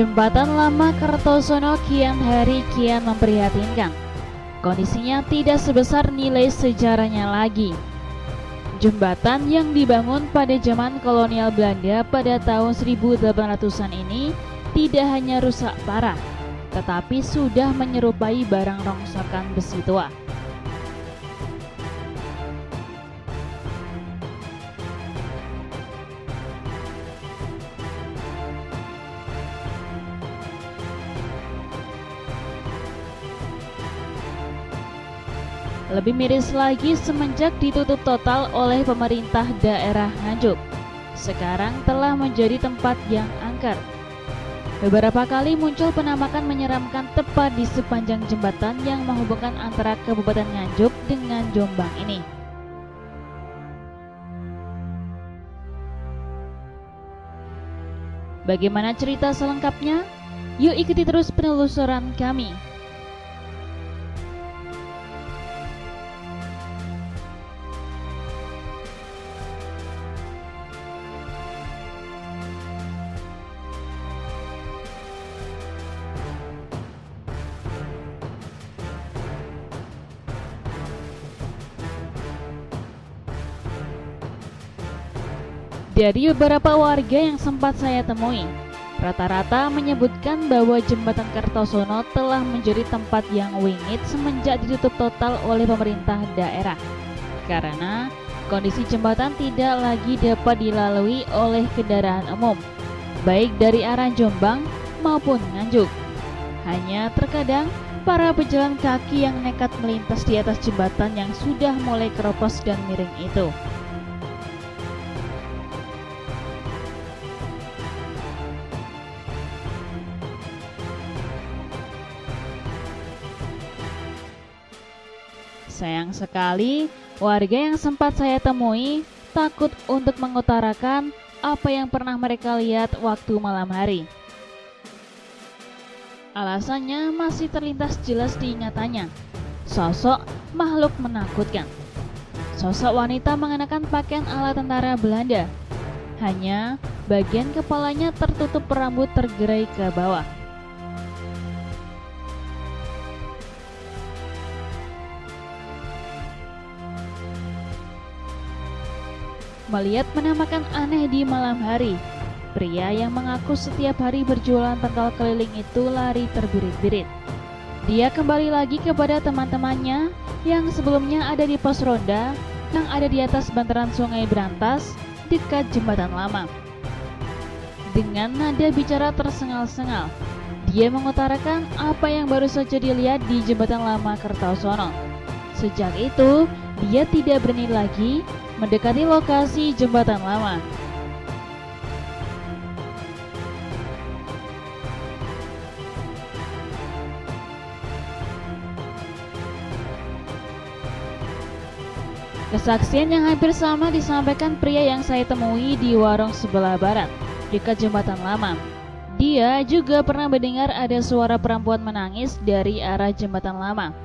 Jembatan Lama Kertosono kian hari kian memprihatinkan. Kondisinya tidak sebesar nilai sejarahnya lagi. Jembatan yang dibangun pada zaman kolonial Belanda pada tahun 1800-an ini tidak hanya rusak parah, tetapi sudah menyerupai barang rongsokan besi tua. Lebih miris lagi semenjak ditutup total oleh pemerintah daerah Nganjuk. Sekarang telah menjadi tempat yang angker. Beberapa kali muncul penampakan menyeramkan tepat di sepanjang jembatan yang menghubungkan antara Kabupaten Nganjuk dengan Jombang ini. Bagaimana cerita selengkapnya? Yuk ikuti terus penelusuran kami. Dari beberapa warga yang sempat saya temui, rata-rata menyebutkan bahwa Jembatan Kertosono telah menjadi tempat yang wingit semenjak ditutup total oleh pemerintah daerah. Karena kondisi jembatan tidak lagi dapat dilalui oleh kendaraan umum, baik dari arah Jombang maupun Nganjuk. Hanya terkadang para pejalan kaki yang nekat melintas di atas jembatan yang sudah mulai keropos dan miring itu. Sayang sekali, warga yang sempat saya temui takut untuk mengutarakan apa yang pernah mereka lihat waktu malam hari. Alasannya masih terlintas jelas di ingatannya, sosok makhluk menakutkan. Sosok wanita mengenakan pakaian ala tentara Belanda, hanya bagian kepalanya tertutup rambut tergerai ke bawah. Melihat penampakan aneh di malam hari, pria yang mengaku setiap hari berjualan pentol keliling itu lari terbirit-birit. Dia kembali lagi kepada teman-temannya yang sebelumnya ada di pos ronda yang ada di atas bantaran Sungai Brantas dekat Jembatan Lama. Dengan nada bicara tersengal-sengal, dia mengutarakan apa yang baru saja dilihat di Jembatan Lama Kertosono. Sejak itu, dia tidak berani lagi mendekati lokasi Jembatan Lama. Kesaksian yang hampir sama disampaikan pria yang saya temui di warung sebelah barat, dekat Jembatan Lama. Dia juga pernah mendengar ada suara perempuan menangis dari arah Jembatan Lama.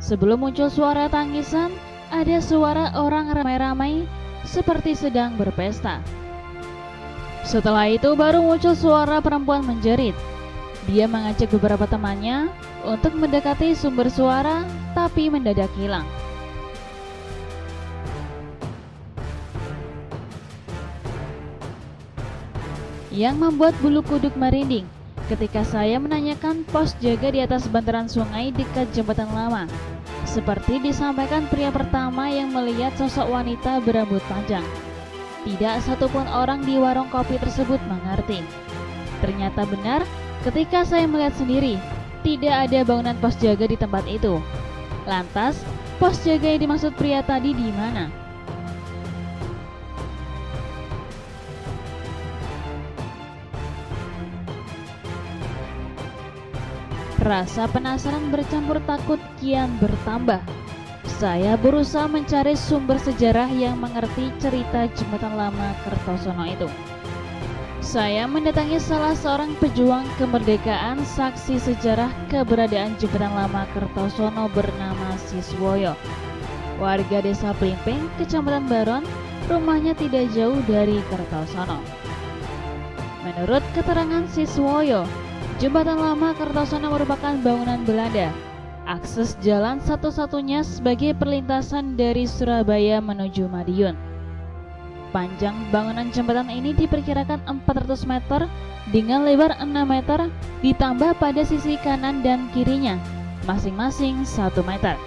Sebelum muncul suara tangisan, ada suara orang ramai-ramai seperti sedang berpesta. Setelah itu baru muncul suara perempuan menjerit. Dia mengajak beberapa temannya untuk mendekati sumber suara, tapi mendadak hilang. Yang membuat bulu kuduk merinding ketika saya menanyakan pos jaga di atas bantaran sungai dekat Jembatan Lama. Seperti disampaikan pria pertama yang melihat sosok wanita berambut panjang. Tidak satupun orang di warung kopi tersebut mengerti. Ternyata benar, ketika saya melihat sendiri, tidak ada bangunan pos jaga di tempat itu. Lantas, pos jaga yang dimaksud pria tadi di mana? Rasa penasaran bercampur takut kian bertambah. Saya berusaha mencari sumber sejarah yang mengerti cerita Jembatan Lama Kertosono itu. Saya mendatangi salah seorang pejuang kemerdekaan saksi sejarah keberadaan Jembatan Lama Kertosono bernama Siswoyo. Warga desa Plimping, Kecamatan Baron, rumahnya tidak jauh dari Kertosono. Menurut keterangan Siswoyo, Jembatan Lama Kertosono merupakan bangunan Belanda. Akses jalan satu-satunya sebagai perlintasan dari Surabaya menuju Madiun. Panjang bangunan jembatan ini diperkirakan 400 meter dengan lebar 6 meter ditambah pada sisi kanan dan kirinya masing-masing 1 meter.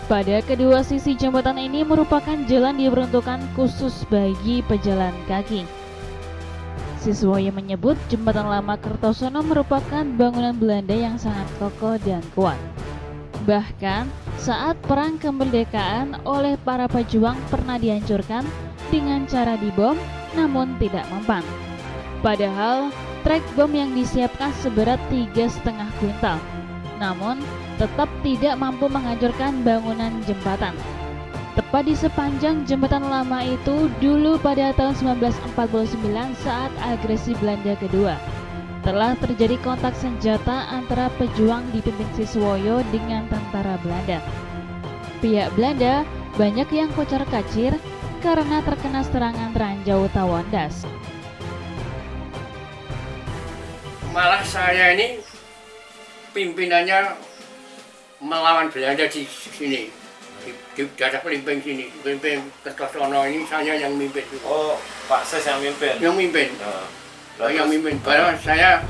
Pada kedua sisi jembatan ini merupakan jalan diperuntukkan khusus bagi pejalan kaki. Siswoyo menyebut Jembatan Lama Kertosono merupakan bangunan Belanda yang sangat kokoh dan kuat. Bahkan saat perang kemerdekaan oleh para pejuang pernah dihancurkan dengan cara dibom namun tidak mempan. Padahal trek bom yang disiapkan seberat 3,5 kuintal, namun tetap tidak mampu menghancurkan bangunan jembatan. Tepat di sepanjang jembatan lama itu dulu pada tahun 1949 saat agresi Belanda kedua, telah terjadi kontak senjata antara pejuang dipimpin Siswoyo dengan tentara Belanda. Pihak Belanda banyak yang kocar-kacir karena terkena serangan ranjau tawon das. Malah saya ini pimpinannya melawan Belanda di sini, di daerah Pelimping sini, Pelimping Kertosono ini saya yang mimpin. Oh, Pak Ses yang mimpin? Yang mimpin. Yang mimpin. Padahal saya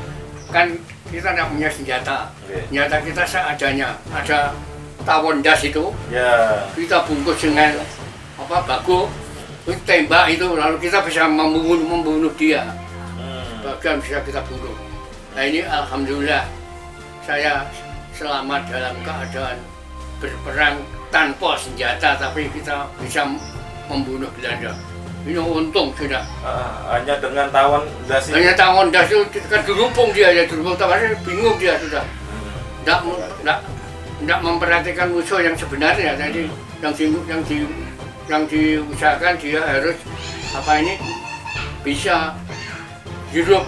kan kita tidak punya senjata. Senjata kita seadanya. Ada tawon das itu. Ya. Kita bungkus dengan baku, tembak itu, lalu kita bisa membunuh dia. Bahkan bisa kita bunuh. Nah ini alhamdulillah saya selamat dalam keadaan berperang tanpa senjata, tapi kita bisa membunuh Belanda. Ini untung sudah. Hanya dengan tawon das ini? Hanya tawon das itu kan dirupung dia, tapi bingung dia sudah. Tidak memperhatikan musuh yang sebenarnya. Jadi yang diusahakan dia harus bisa hidup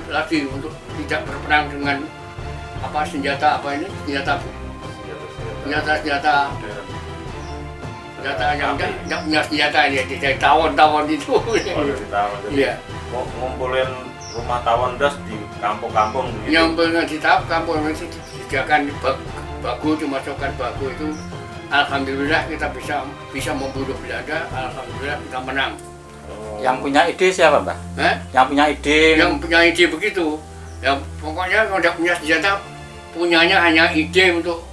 lagi untuk tidak berperang dengan senjata yang tidak punya senjata ini, dari tawon itu. Iya. Ngumpulin rumah tawon das di kampung-kampung. Yang benar di kampung itu disediakan baku, dimasukkan baku itu. Alhamdulillah kita bisa membunuh Belanda. Alhamdulillah kita menang. Yang punya ide siapa, Mbak? Yang punya ide? Yang punya ide begitu. Ya pokoknya kalau tidak punya senjata, punyanya hanya ide untuk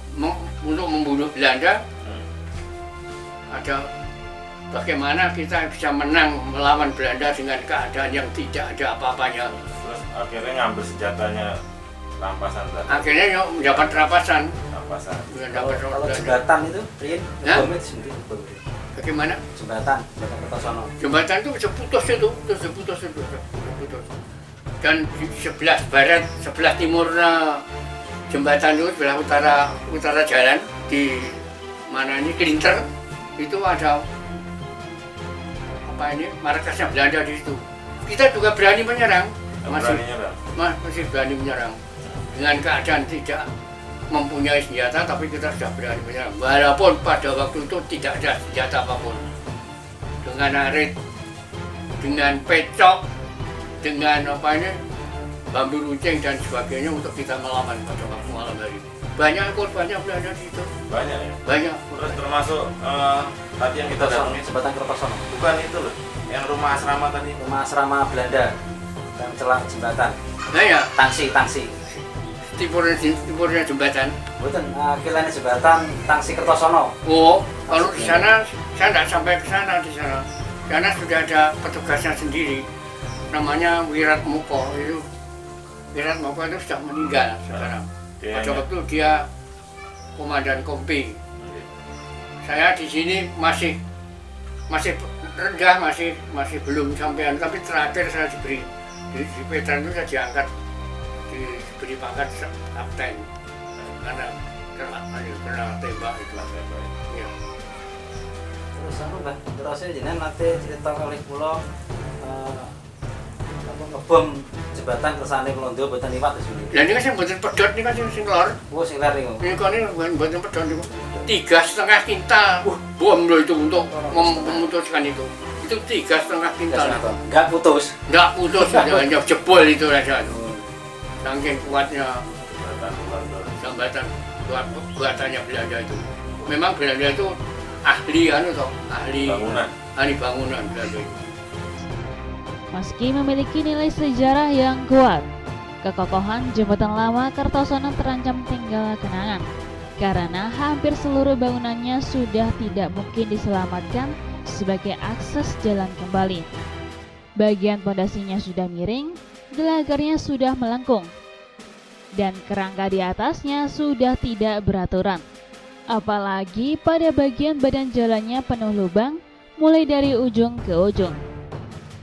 membunuh Belanda. Ada bagaimana kita bisa menang melawan Belanda dengan keadaan yang tidak ada apa-apanya. Terus akhirnya ngambil senjatanya rampasan tadi. Akhirnya mendapat rampasan. Kalau jembatan itu, bagaimana? Jembatan Kertosono. Jembatan itu seputus itu. Dan di sebelah barat, sebelah timurnya jembatan itu, sebelah utara jalan di mana ini Klinter. Itu ada markasnya Belanda di situ. Kita juga berani menyerang, masih berani menyerang dengan keadaan tidak mempunyai senjata, tapi kita sudah berani menyerang. Walaupun pada waktu itu tidak ada senjata apapun, dengan arit, dengan pecok, dengan bambu runcing dan sebagainya untuk kita melawan pada waktu malam hari. Banyak korbannya Belanda di situ. Banyak ya? Banyak. Terus termasuk tadi yang kita datangi jembatan Kertosono. Bukan itu loh, yang rumah asrama tadi. Rumah asrama Belanda dan celak jembatan. Nah ya. Tangsi. Timurnya jembatan. Bukan, kilanya jembatan Tangsi Kertosono. Oh, kalau di sana saya tidak sampai ke sana di sana. Karena sudah ada petugasnya sendiri. Namanya Wiratmoko itu. Wiratmoko itu sudah meninggal sekarang. Pada waktu dia komandan kompi. Saya di sini masih rendah, masih belum sampean, tapi terakhir saya diberi di Pedan itu saya diangkat, diberi pangkat kapten karena kena tembak itu. Ya. Terus Mbah, terusnya jenengan nanti cerita oleh pulau ngebom jembatan kersane Klondo mboten liwat di sini. Lah ini kan sing mboten pedhot niku kan sing lor. Oh, sing lor niku. Niku mboten pedhot niku. 3,5 kintal. Bom loh itu untuk memutuskan itu. Itu 3,5 kintal. Enggak putus. Enggak putus, hanya jebol itu saja. saking kuatnya Jembatan Belanda. buatannya Belanda itu. Memang Belanda itu ahli ahli bangunan Belanda itu. Meski memiliki nilai sejarah yang kuat, kekokohan jembatan lama Kertosono terancam tinggal kenangan karena hampir seluruh bangunannya sudah tidak mungkin diselamatkan sebagai akses jalan kembali. Bagian pondasinya sudah miring, gelagarnya sudah melengkung, dan kerangka di atasnya sudah tidak beraturan. Apalagi pada bagian badan jalannya penuh lubang, mulai dari ujung ke ujung.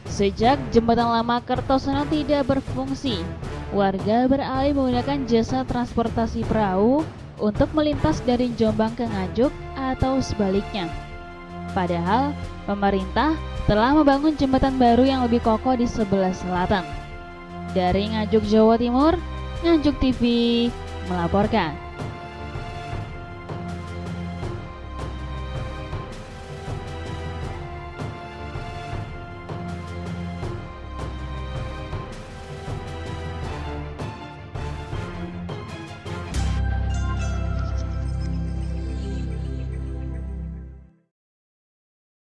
Sejak jembatan lama Kertosono tidak berfungsi, warga beralih menggunakan jasa transportasi perahu untuk melintas dari Jombang ke Nganjuk atau sebaliknya. Padahal, pemerintah telah membangun jembatan baru yang lebih kokoh di sebelah selatan. Dari Nganjuk, Jawa Timur, Nganjuk TV melaporkan.